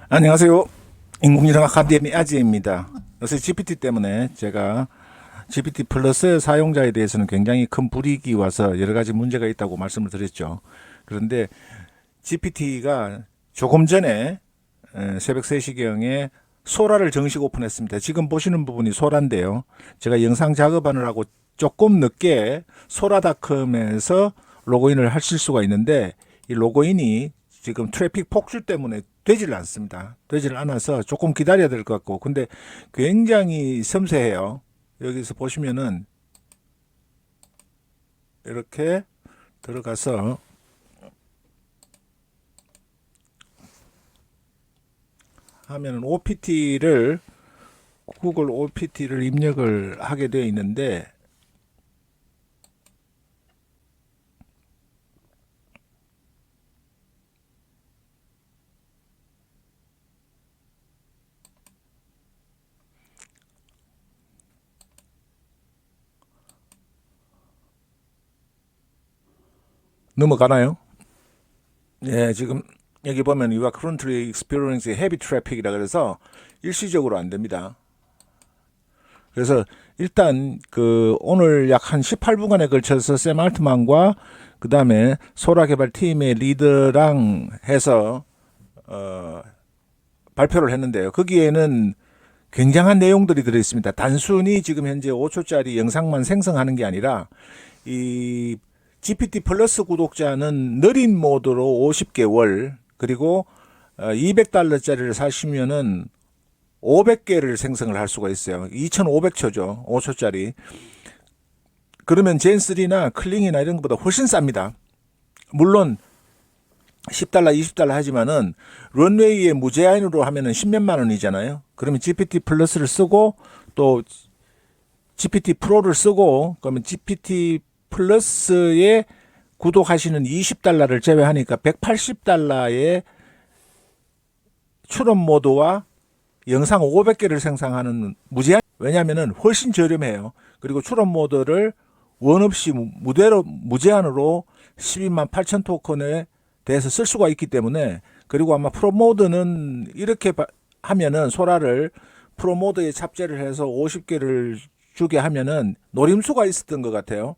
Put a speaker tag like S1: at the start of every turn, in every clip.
S1: 안녕하세요. 인공지능아카데미 아재입니다. 요새 GPT 때문에 제가 GPT 플러스 사용자에 대해서는 굉장히 큰 불이익이 와서 여러 가지 문제가 있다고 말씀을 드렸죠. 그런데 GPT가 조금 전에 새벽 3시경에 소라를 정식 오픈했습니다. 지금 보시는 부분이 소라인데요. 제가 영상 작업하느라고 조금 늦게 소라닷컴에서 로그인을 하실 수가 있는데 이 로그인이 지금 트래픽 폭주 때문에 되질 않습니다. 되질 않아서 조금 기다려야 될 것 같고, 근데 굉장히 섬세해요. 여기서 보시면은 이렇게 들어가서 하면은 OPT를 구글 OPT를 입력을 하게 되어 있는데 넘어가나요? 예, 지금 여기 보면 You are currently experiencing heavy traffic이라 그래서 일시적으로 안 됩니다. 그래서 일단 오늘 약 한 18분간에 걸쳐서 샘 알트만과 그 다음에 소라 개발팀의 리더랑 해서 발표를 했는데요. 거기에는 굉장한 내용들이 들어있습니다. 단순히 지금 현재 5초짜리 영상만 생성하는 게 아니라 이 GPT 플러스 구독자는 느린 모드로 50개월 그리고 $200짜리를 사시면은 500개를 생성을 할 수가 있어요. 2500초죠. 5초짜리. 그러면 젠3나 클링이나 이런 것보다 훨씬 쌉니다. 물론 $10, $20 하지만은 런웨이에 무제한으로 하면은 10몇만 원이잖아요. 그러면 GPT 플러스를 쓰고 또 GPT 프로를 쓰고 그러면 GPT 플러스에 구독하시는 $20를 제외하니까 $180의 출원 모드와 영상 500개를 생성하는 무제한, 왜냐하면 훨씬 저렴해요. 그리고 출원 모드를 원 없이 무제한으로 12만 8천 토큰에 대해서 쓸 수가 있기 때문에, 그리고 아마 프로 모드는 이렇게 하면은 소라를 프로 모드에 탑재를 해서 50개를 주게 하면은 노림수가 있었던 것 같아요.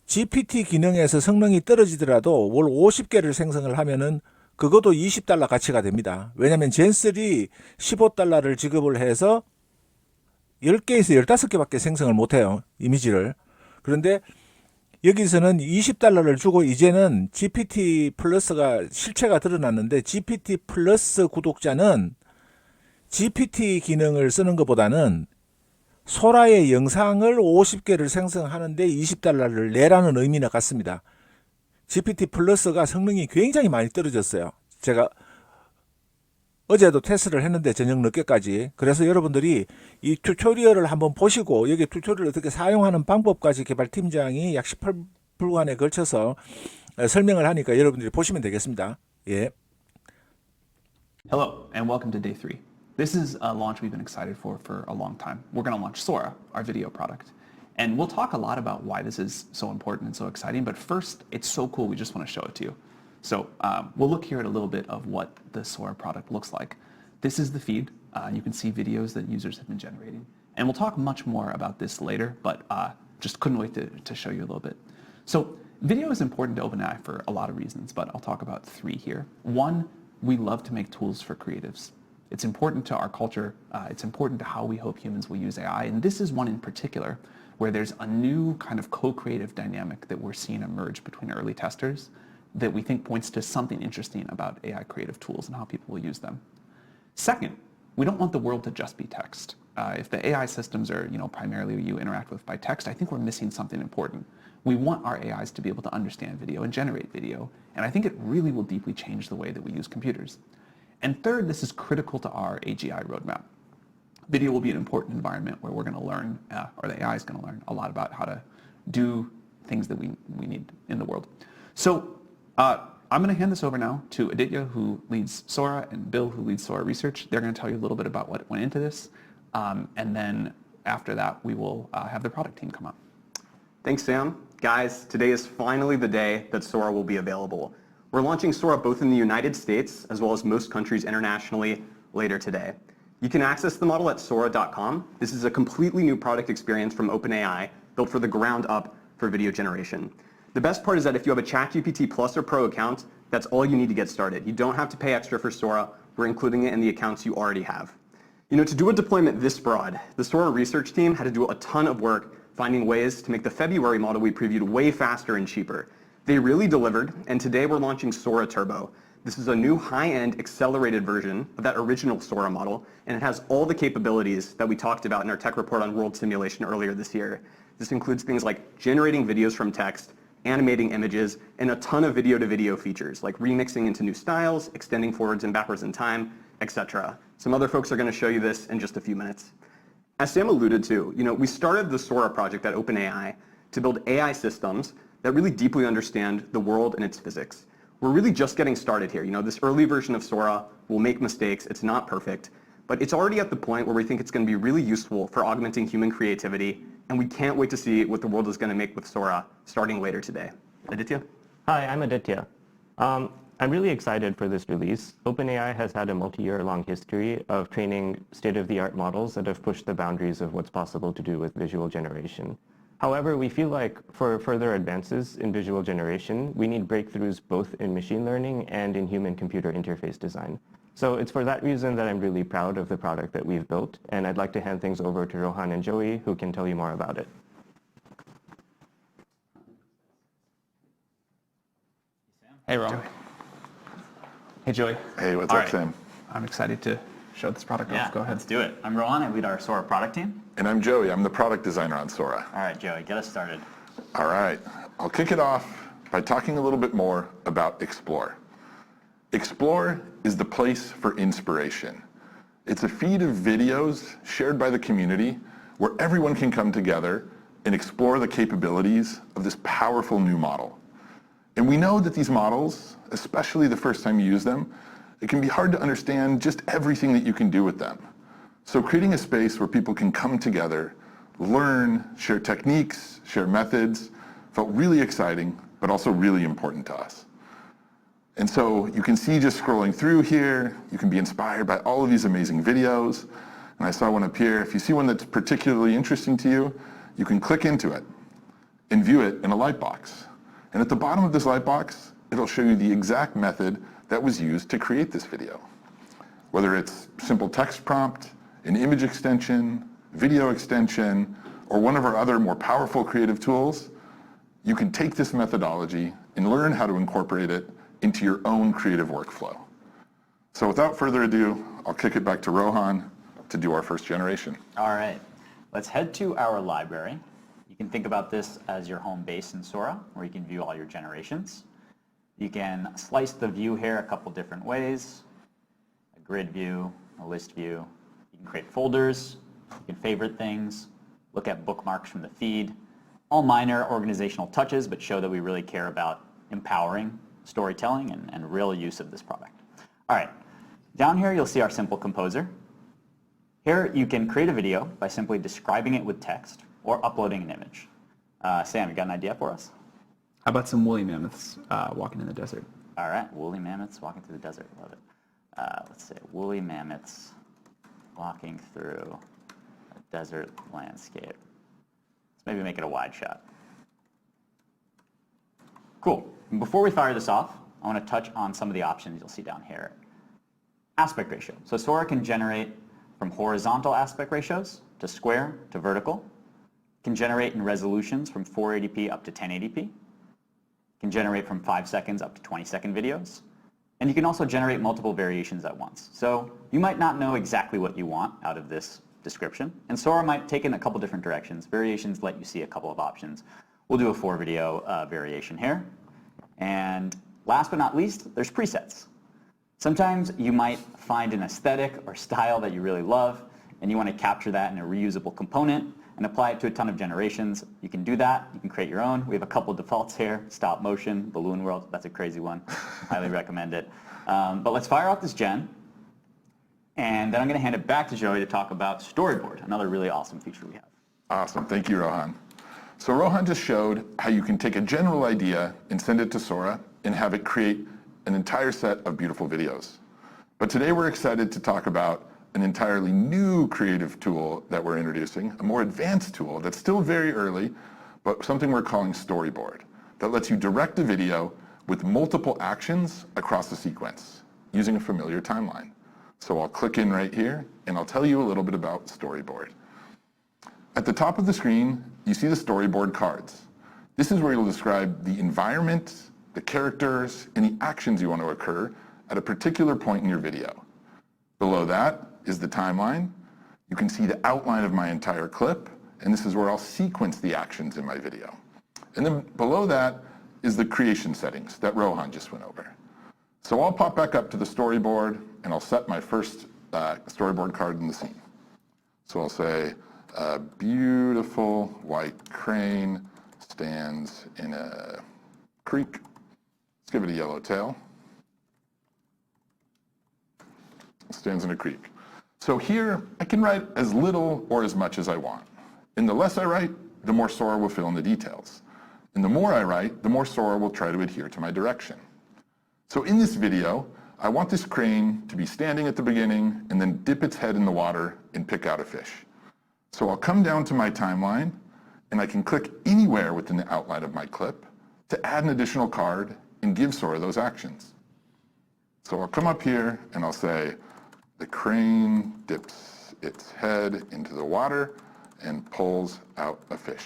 S1: GPT 기능에서 성능이 떨어지더라도 월 50개를 생성을 하면은 그것도 $20 가치가 됩니다. 왜냐하면 젠3 $15를 지급을 해서 10개에서 15개밖에 생성을 못해요. 이미지를. 그런데 여기서는 $20를 주고 이제는 GPT 플러스가 실체가 드러났는데 GPT 플러스 구독자는 GPT 기능을 쓰는 것보다는 소라의 영상을 50개를 생성하는데 $20를 내라는 의미나 같습니다. GPT 플러스가 성능이 굉장히 많이 떨어졌어요. 제가 어제도 테스트를 했는데 저녁 늦게까지. 그래서 여러분들이 이 튜토리얼을 한번 보시고 여기 튜토리얼을 어떻게 사용하는 방법까지 개발팀장이 약 18분간에 걸쳐서 설명을 하니까 여러분들이 보시면 되겠습니다. 예.
S2: Hello, and welcome to day 3. This is a launch we've been excited for a long time. We're going to launch Sora, our video product. And we'll talk a lot about why this is so important and so exciting, but first, it's so cool, we just want to show it to you. So we'll look here at a little bit of what the Sora product looks like. This is the feed. You can see videos that users have been generating. And we'll talk much more about this later, but just couldn't wait to show you a little bit. So video is important to OpenAI for a lot of reasons, but I'll talk about 3 here. One, we love to make tools for creatives. It's important to our culture. It's important to how we hope humans will use AI. And this is one in particular where there's a new kind of co-creative dynamic that we're seeing emerge between early testers that we think points to something interesting about AI creative tools and how people will use them. Second, we don't want the world to just be text. If the AI systems are, primarily you interact with by text, I think we're missing something important. We want our AIs to be able to understand video and generate video, and I think it really will deeply change the way that we use computers. And third, this is critical to our AGI roadmap. Video will be an important environment where we're going to learn, or the AI is going to learn a lot about how to do things that we need in the world. So I'm going to hand this over now to Aditya, who leads Sora, and Bill, who leads Sora Research. They're going to tell you a little bit about what went into this, and then after that, we will have the product team come up.
S3: Thanks, Sam. Guys, today is finally the day that Sora will be available. We're launching Sora both in the United States as well as most countries internationally later today. You can access the model at Sora.com. This is a completely new product experience from OpenAI, built for the ground up for video generation. The best part is that if you have a ChatGPT Plus or Pro account, that's all you need to get started. You don't have to pay extra for Sora. We're including it in the accounts you already have. You know, to do a deployment this broad, the Sora research team had to do a ton of work finding ways to make the February model we previewed way faster and cheaper. They really delivered, and today we're launching Sora Turbo. This is a new high-end accelerated version of that original Sora model, and it has all the capabilities that we talked about in our tech report on world simulation earlier this year. This includes things like generating videos from text, animating images, and a ton of video-to-video features like remixing into new styles, extending forwards and backwards in time, etc. Some other folks are going to show you this in just a few minutes. As Sam alluded to, we started the Sora project at OpenAI to build AI systems that really deeply understand the world and its physics. We're really just getting started here. This early version of Sora will make mistakes. It's not perfect, but it's already at the point where we think it's going to be really useful for augmenting human creativity, and we can't wait to see what the world is going to make with Sora starting later today. Aditya?
S4: Hi, I'm Aditya. I'm really excited for this release. OpenAI has had a multi-year-long history of training state-of-the-art models that have pushed the boundaries of what's possible to do with visual generation. However, we feel like for further advances in visual generation, we need breakthroughs both in machine learning and in human-computer interface design. So it's for that reason that I'm really proud of the product that we've built, and I'd like to hand things over to Rohan and Joey, who can tell you more about it.
S2: Hey, Rohan. Hey, Joey.
S5: Hey, what's
S6: All
S5: up,
S6: right.
S5: Sam?
S2: I'm excited to show this product
S6: Yeah,
S2: off. Go ahead.
S6: let's do it. I'm Rohan. I lead our Sora product team.
S5: And I'm Joey. I'm the product designer on Sora.
S6: All right, Joey, get us started.
S5: All right. I'll kick it off by talking a little bit more about Explore. Explore is the place for inspiration. It's a feed of videos shared by the community where everyone can come together and explore the capabilities of this powerful new model. And we know that these models, especially the first time you use them, it can be hard to understand just everything that you can do with them. So creating a space where people can come together, learn, share techniques, share methods, felt really exciting, but also really important to us. And so you can see just scrolling through here, you can be inspired by all of these amazing videos. And I saw one up here. If you see one that's particularly interesting to you, you can click into it and view it in a lightbox. And at the bottom of this lightbox, it'll show you the exact method that was used to create this video. Whether it's simple text prompt, an image extension, video extension, or one of our other more powerful creative tools, you can take this methodology and learn how to incorporate it into your own creative workflow. So without further ado, I'll kick it back to Rohan to do our first generation.
S6: All right, let's head to our library. You can think about this as your home base in Sora, where you can view all your generations. You can slice the view here a couple different ways. A grid view, a list view. You can create folders, you can favorite things, look at bookmarks from the feed. All minor organizational touches, but show that we really care about empowering storytelling and real use of this product. All right, down here you'll see our simple composer. Here you can create a video by simply describing it with text or uploading an image. Sam, you got an idea for us?
S2: How about some woolly mammoths walking in the desert?
S6: All right, woolly mammoths walking through the desert. Love it. Let's say woolly mammoths walking through a desert landscape. Let's maybe make it a wide shot. Cool. And before we fire this off, I want to touch on some of the options you'll see down here. Aspect ratio. So Sora can generate from horizontal aspect ratios to square to vertical. It can generate in resolutions from 480p up to 1080p. It can generate from 5 seconds up to 20-second videos. And you can also generate multiple variations at once. So you might not know exactly what you want out of this description. And Sora might take in a couple different directions. Variations let you see a couple of options. We'll do a 4-video variation here. And last but not least, there's presets. Sometimes you might find an aesthetic or style that you really love, and you want to capture that in a reusable component and apply it to a ton of generations. You can do that. You can create your own. We have a couple defaults here: stop motion, balloon world. That's a crazy one. Highly recommend it. But let's fire out this gen, and then I'm going to hand it back to Joey to talk about Storyboard, another really awesome feature we have.
S5: Awesome. Thank you, Rohan. So Rohan just showed how you can take a general idea and send it to Sora and have it create an entire set of beautiful videos. But today we're excited to talk about an entirely new creative tool that we're introducing, a more advanced tool that's still very early, but something we're calling Storyboard, that lets you direct a video with multiple actions across a sequence using a familiar timeline. So I'll click in right here and I'll tell you a little bit about Storyboard. At the top of the screen, you see the Storyboard cards. This is where you'll describe the environment, the characters, and the actions you want to occur at a particular point in your video. Below that is the timeline. You can see the outline of my entire clip, and this is where I'll sequence the actions in my video. And then below that is the creation settings that Rohan just went over. So I'll pop back up to the storyboard and I'll set my first storyboard card in the scene. So I'll say, a beautiful white crane stands in a creek. Let's give it a yellow tail. Stands in a creek. So here I can write as little or as much as I want. And the less I write, the more Sora will fill in the details. And the more I write, the more Sora will try to adhere to my direction. So in this video, I want this crane to be standing at the beginning and then dip its head in the water and pick out a fish. So I'll come down to my timeline and I can click anywhere within the outline of my clip to add an additional card and give Sora those actions. So I'll come up here and I'll say, the crane dips its head into the water and pulls out a fish.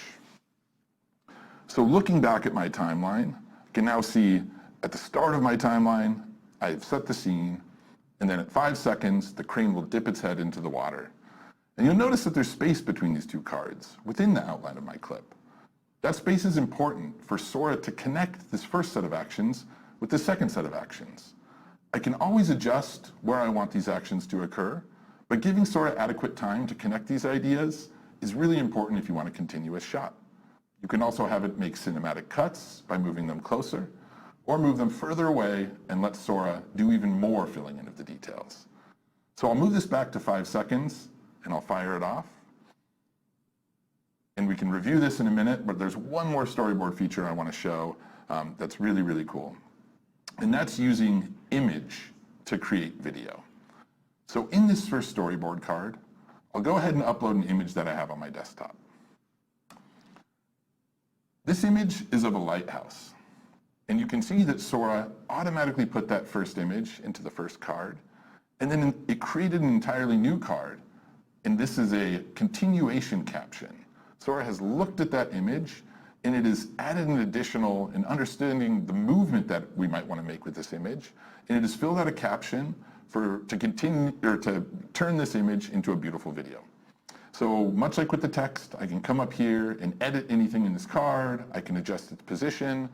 S5: So looking back at my timeline, I can now see at the start of my timeline, I've set the scene, and then at 5 seconds, the crane will dip its head into the water. And you'll notice that there's space between these two cards within the outline of my clip. That space is important for Sora to connect this first set of actions with the second set of actions. I can always adjust where I want these actions to occur, but giving Sora adequate time to connect these ideas is really important if you want a continuous shot. You can also have it make cinematic cuts by moving them closer, or move them further away and let Sora do even more filling in of the details. So I'll move this back to 5 seconds and I'll fire it off. And we can review this in a minute, but there's one more storyboard feature I want to show that's really, really cool. And that's using image to create video. So in this first storyboard card, I'll go ahead and upload an image that I have on my desktop. This image is of a lighthouse. And you can see that Sora automatically put that first image into the first card. And then it created an entirely new card. And this is a continuation caption. Sora has looked at that image and it has added an additional, and understanding the movement that we might want to make with this image. And it has filled out a caption to continue, or to turn this image into a beautiful video. So much like with the text, I can come up here and edit anything in this card. I can adjust its position.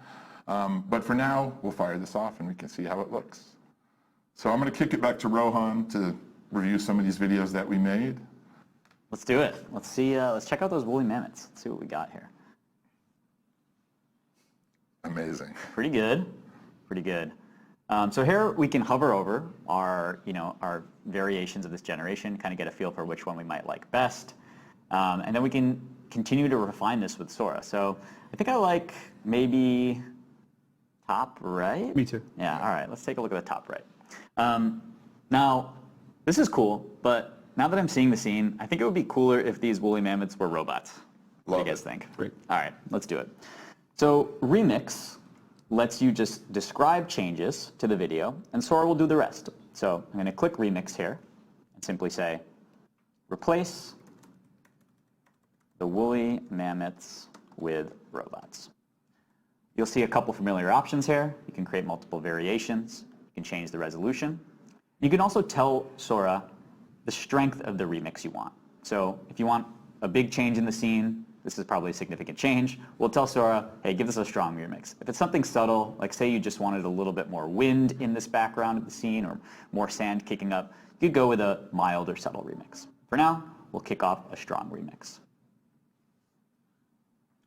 S5: But for now, we'll fire this off and we can see how it looks. So I'm going to kick it back to Rohan to review some of these videos that we made.
S6: Let's do it. Let's see. Let's check out those woolly mammoths. Let's see what we got here.
S5: Amazing.
S6: Pretty good. Pretty good. So here we can hover over our, our variations of this generation, kind of get a feel for which one we might like best. And then we can continue to refine this with Sora. So I think I like maybe top right.
S7: Me too.
S6: Yeah, all right. Let's take a look at the top right. Now, this is cool, but now that I'm seeing the scene, I think it would be cooler if these woolly mammoths were robots. What do you guys think?
S7: Great.
S6: All right, let's do it. So remix lets you just describe changes to the video, and Sora will do the rest. So I'm going to click remix here and simply say, replace the woolly mammoths with robots. You'll see a couple familiar options here. You can create multiple variations. You can change the resolution. You can also tell Sora the strength of the remix you want. So if you want a big change in the scene, this is probably a significant change, we'll tell Sora, hey, give us a strong remix. If it's something subtle, like say you just wanted a little bit more wind in this background of the scene or more sand kicking up, you could go with a mild or subtle remix. For now, we'll kick off a strong remix.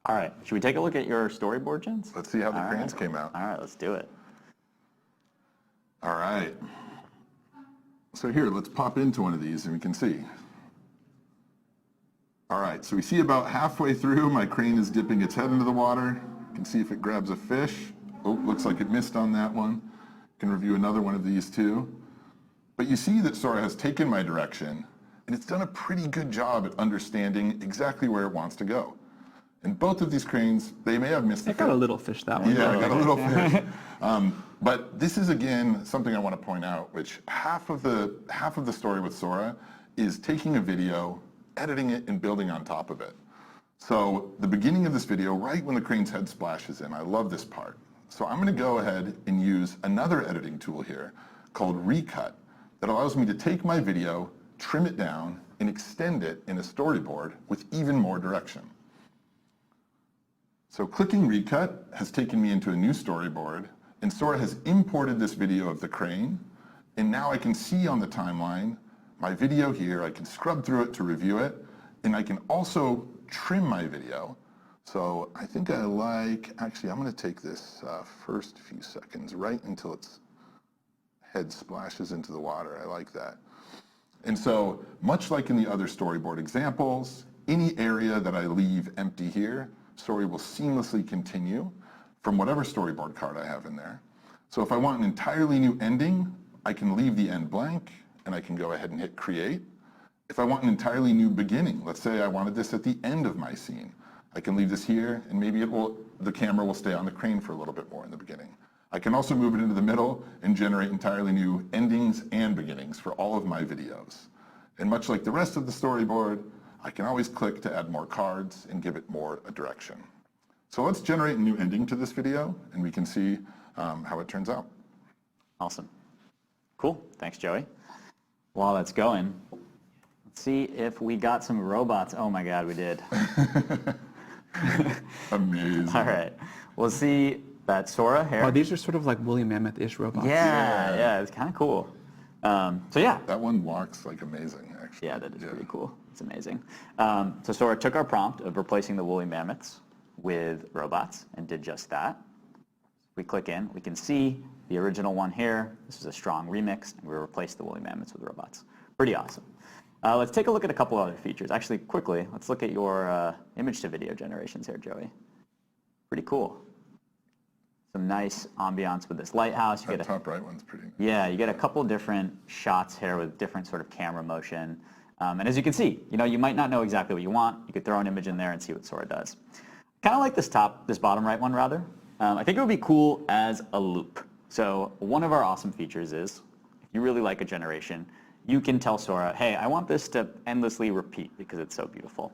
S6: All right, should we take a look at your storyboard, Jens?
S5: Let's see how the cranes came out.
S6: All right, let's do it.
S5: All right. So here, let's pop into one of these and we can see. All right, so we see about halfway through, my crane is dipping its head into the water. You can see if it grabs a fish. Oh, looks like it missed on that one. Can review another one of these too. But you see that Sora has taken my direction, and it's done a pretty good job at understanding exactly where it wants to go. And both of these cranes, they may have missed the
S7: I got a little fish that one.
S5: Yeah, I got a little fish. But this is, again, something I want to point out, which half of the story with Sora is taking a video, editing it, and building on top of it. So the beginning of this video, right when the crane's head splashes in, I love this part. So I'm going to go ahead and use another editing tool here called Recut that allows me to take my video, trim it down, and extend it in a storyboard with even more direction. So clicking Recut has taken me into a new storyboard, and Sora has imported this video of the crane, and now I can see on the timeline my video here. I can scrub through it to review it, and I can also trim my video. So I think I like, actually I'm going to take this first few seconds right until its head splashes into the water. I like that. And so much like in the other storyboard examples, any area that I leave empty here, Sora will seamlessly continue from whatever storyboard card I have in there. So if I want an entirely new ending, I can leave the end blank and I can go ahead and hit create. If I want an entirely new beginning, let's say I wanted this at the end of my scene, I can leave this here and maybe the camera will stay on the crane for a little bit more in the beginning. I can also move it into the middle and generate entirely new endings and beginnings for all of my videos. And much like the rest of the storyboard, I can always click to add more cards and give it more a direction. So let's generate a new ending to this video and we can see how it turns out.
S6: Awesome. Cool. Thanks, Joey. While that's going, let's see if we got some robots. Oh my God, we did.
S5: Amazing.
S6: All right. We'll see that Sora here.
S7: Oh, these are sort of like woolly mammoth-ish robots.
S6: Yeah, it's kind of cool. So yeah.
S5: That one walks like amazing, actually.
S6: Yeah, that is pretty cool. It's amazing. So Sora took our prompt of replacing the woolly mammoths with robots and did just that. If we click in, we can see the original one here. This is a strong remix, and we replaced the woolly mammoths with robots. Pretty awesome. Let's take a look at a couple other features. Actually, quickly, let's look at your image-to-video generations here, Joey. Pretty cool. Some nice ambiance with this lighthouse.
S5: That top right one's pretty nice.
S6: Yeah, you get a couple different shots here with different sort of camera motion. And as you can see, you might not know exactly what you want. You could throw an image in there and see what Sora does. Kind of like this bottom right one rather. I think it would be cool as a loop. So one of our awesome features is, if you really like a generation, you can tell Sora, hey, I want this to endlessly repeat because it's so beautiful.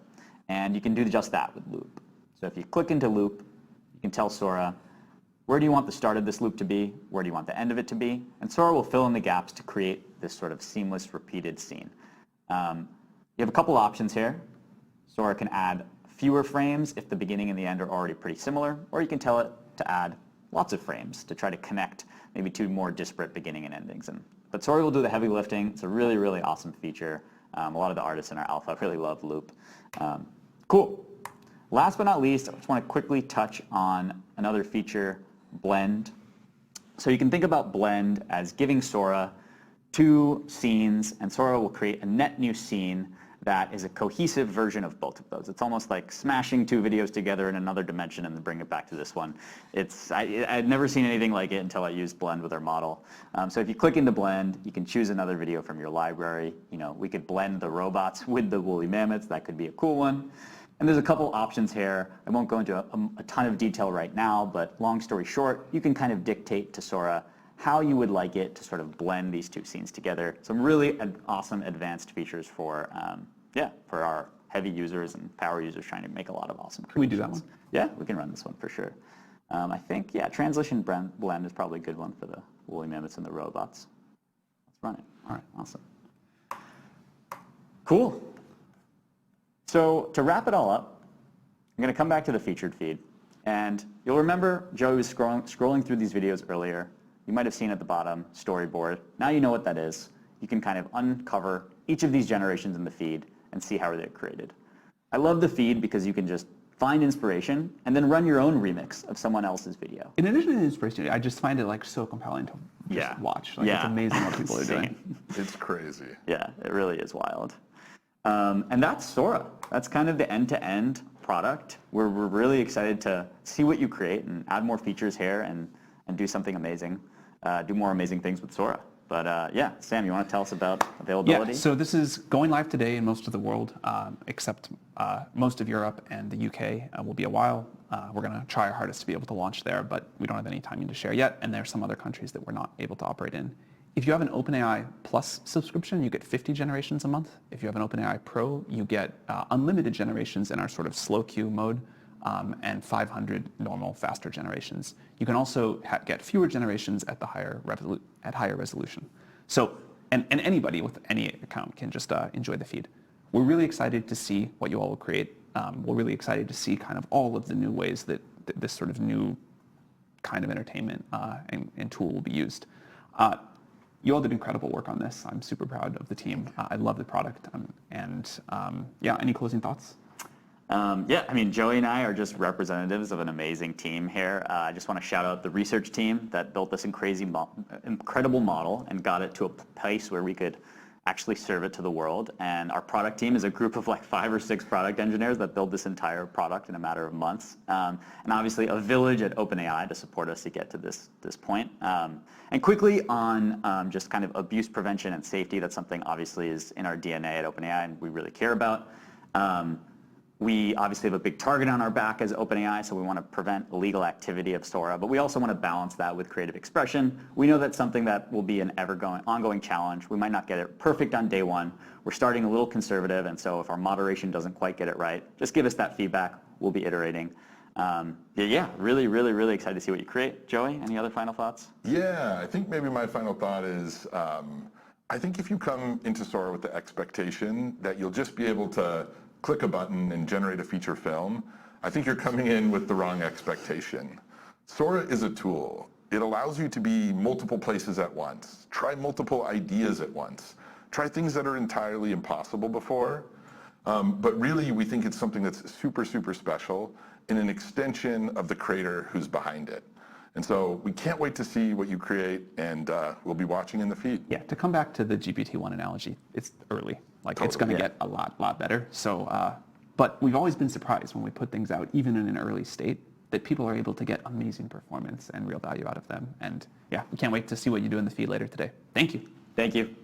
S6: And you can do just that with loop. So if you click into loop, you can tell Sora, where do you want the start of this loop to be? Where do you want the end of it to be? And Sora will fill in the gaps to create this sort of seamless repeated scene. You have a couple options here. Sora can add fewer frames if the beginning and the end are already pretty similar, or you can tell it to add lots of frames to try to connect maybe two more disparate beginning and endings. But Sora will do the heavy lifting. It's a really, really awesome feature. A lot of the artists in our alpha really love loop. Cool. Last but not least, I just want to quickly touch on another feature, blend. So you can think about blend as giving Sora two scenes, and Sora will create a net new scene that is a cohesive version of both of those. It's almost like smashing two videos together in another dimension and then bring it back to this one. I'd never seen anything like it until I used blend with our model. So if you click into blend, you can choose another video from your library. We could blend the robots with the woolly mammoths. That could be a cool one. And there's a couple options here. I won't go into a ton of detail right now, but long story short, you can kind of dictate to Sora how you would like it to sort of blend these two scenes together. Some really awesome advanced features for our heavy users and power users trying to make a lot of awesome creations.
S7: Can we do that one?
S6: Yeah, we can run this one for sure. I think, translation blend is probably a good one for the woolly mammoths and the robots. Let's run it. All right, awesome. Cool. So to wrap it all up, I'm going to come back to the featured feed. And you'll remember Joey was scrolling through these videos earlier. You might have seen at the bottom, storyboard. Now you know what that is. You can kind of uncover each of these generations in the feed and see how they're created. I love the feed because you can just find inspiration and then run your own remix of someone else's video.
S7: In addition to the inspiration, I just find it so compelling to just watch. It's amazing what people are doing.
S5: It's crazy.
S6: Yeah, it really is wild. And that's Sora. That's kind of the end-to-end product. We're really excited to see what you create and add more features here and do something amazing. do more amazing things with Sora. But yeah, Sam, you want to tell us about availability?
S7: Yeah, so this is going live today in most of the world, except most of Europe and the UK. Will be a while. We're going to try our hardest to be able to launch there, but we don't have any timing to share yet, and there are some other countries that we're not able to operate in. If you have an OpenAI Plus subscription, you get 50 generations a month. If you have an OpenAI Pro, you get unlimited generations in our sort of slow queue mode, and 500 normal, faster generations. You can also get fewer generations at the higher resolution. So, and anybody with any account can just enjoy the feed. We're really excited to see what you all will create. We're really excited to see kind of all of the new ways that this sort of new kind of entertainment and tool will be used. You all did incredible work on this. I'm super proud of the team. I love the product. Yeah, any closing thoughts?
S6: Yeah, I mean, Joey and I are just representatives of an amazing team here. I just want to shout out the research team that built this incredible model and got it to a place where we could actually serve it to the world. And our product team is a group of like 5 or 6 product engineers that built this entire product in a matter of months. And obviously a village at OpenAI to support us to get to this point. And quickly on just kind of abuse prevention and safety, that's something obviously is in our DNA at OpenAI and we really care about. We obviously have a big target on our back as OpenAI, so we want to prevent illegal activity of Sora, but we also want to balance that with creative expression. We know that's something that will be an ongoing challenge. We might not get it perfect on day one. We're starting a little conservative, and so if our moderation doesn't quite get it right, just give us that feedback. We'll be iterating. Yeah, really, really, really excited to see what you create. Joey, any other final thoughts?
S5: Yeah, I think maybe my final thought is, I think if you come into Sora with the expectation that you'll just be able to click a button and generate a feature film, I think you're coming in with the wrong expectation. Sora is a tool. It allows you to be multiple places at once, try multiple ideas at once, try things that are entirely impossible before. But really, we think it's something that's super, super special and an extension of the creator who's behind it. And so we can't wait to see what you create, and we'll be watching in the feed.
S7: Yeah, to come back to the GPT-1 analogy, it's early. Like,
S5: Totally.
S7: It's going to get a lot better. So, but we've always been surprised when we put things out, even in an early state, that people are able to get amazing performance and real value out of them. And yeah, we can't wait to see what you do in the feed later today. Thank you.
S6: Thank you.